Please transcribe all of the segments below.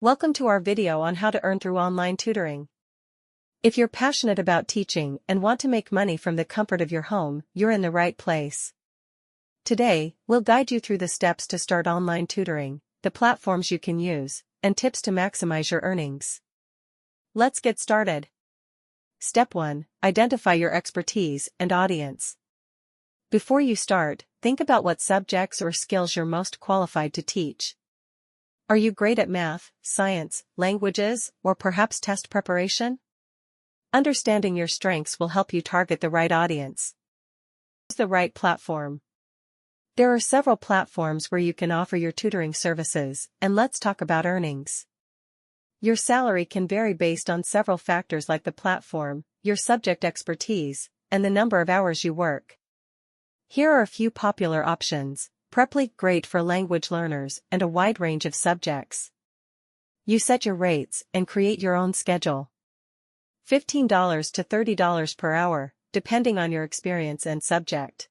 Welcome to our video on how to earn through online tutoring. If you're passionate about teaching and want to make money from the comfort of your home, you're in the right place. Today, we'll guide you through the steps to start online tutoring, the platforms you can use, and tips to maximize your earnings. Let's get started. Step 1. Identify your expertise and audience. Before you start, think about what subjects or skills you're most qualified to teach. Are you great at math, science, languages, or perhaps test preparation? Understanding your strengths will help you target the right audience. Choose the right platform. There are several platforms where you can offer your tutoring services, and let's talk about earnings. Your salary can vary based on several factors like the platform, your subject expertise, and the number of hours you work. Here are a few popular options. Preply, great for language learners and a wide range of subjects. You set your rates and create your own schedule. $15 to $30 per hour, depending on your experience and subject.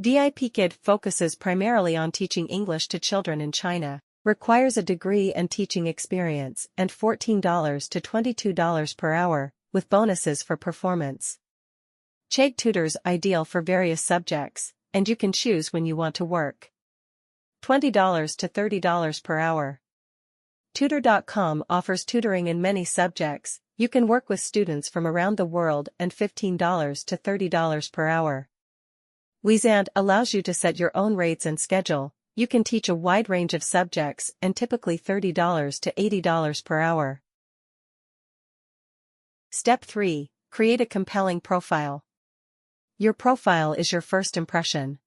VIPKid focuses primarily on teaching English to children in China, requires a degree and teaching experience, and $14 to $22 per hour, with bonuses for performance. Chegg tutors ideal for various subjects, and you can choose when you want to work. $20 to $30 per hour. Tutor.com offers tutoring in many subjects. You can work with students from around the world and $15 to $30 per hour. Wizant allows you to set your own rates and schedule. You can teach a wide range of subjects and typically $30 to $80 per hour. Step 3. Create a compelling profile. Your profile is your first impression.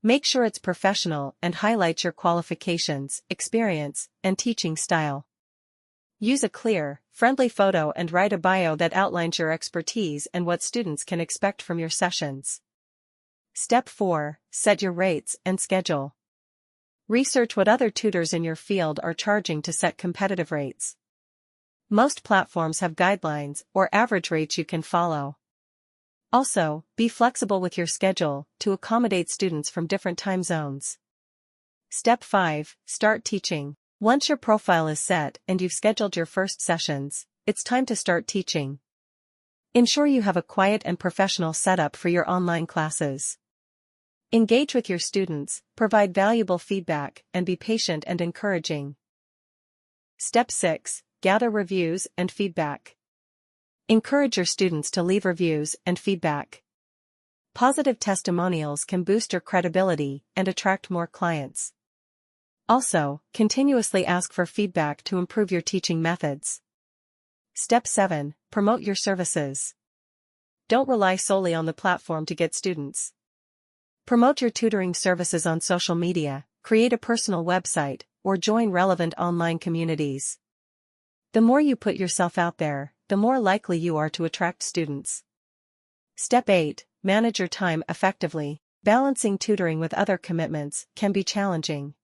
Make sure it's professional and highlights your qualifications, experience, and teaching style. Use a clear, friendly photo and write a bio that outlines your expertise and what students can expect from your sessions. Step 4. Set your rates and schedule. Research what other tutors in your field are charging to set competitive rates. Most platforms have guidelines or average rates you can follow. Also, be flexible with your schedule to accommodate students from different time zones. Step 5. Start teaching. Once your profile is set and you've scheduled your first sessions, it's time to start teaching. Ensure you have a quiet and professional setup for your online classes. Engage with your students, provide valuable feedback, and be patient and encouraging. Step 6. Gather reviews and feedback. Encourage your students to leave reviews and feedback. Positive testimonials can boost your credibility and attract more clients. Also, continuously ask for feedback to improve your teaching methods. Step 7. Promote your services. Don't rely solely on the platform to get students. Promote your tutoring services on social media, create a personal website, or join relevant online communities. The more you put yourself out there, the more likely you are to attract students. Step 8. Manage your time effectively. Balancing tutoring with other commitments can be challenging.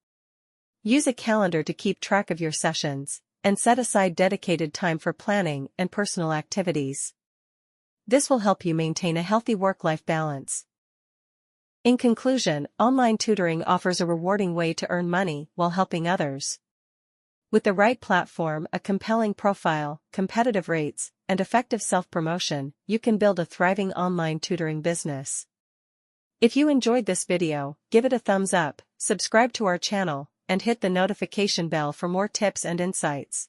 Use a calendar to keep track of your sessions, and set aside dedicated time for planning and personal activities. This will help you maintain a healthy work-life balance. In conclusion, online tutoring offers a rewarding way to earn money while helping others. With the right platform, a compelling profile, competitive rates, and effective self-promotion, you can build a thriving online tutoring business. If you enjoyed this video, give it a thumbs up, subscribe to our channel, and hit the notification bell for more tips and insights.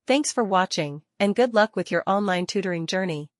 Thanks for watching, and good luck with your online tutoring journey.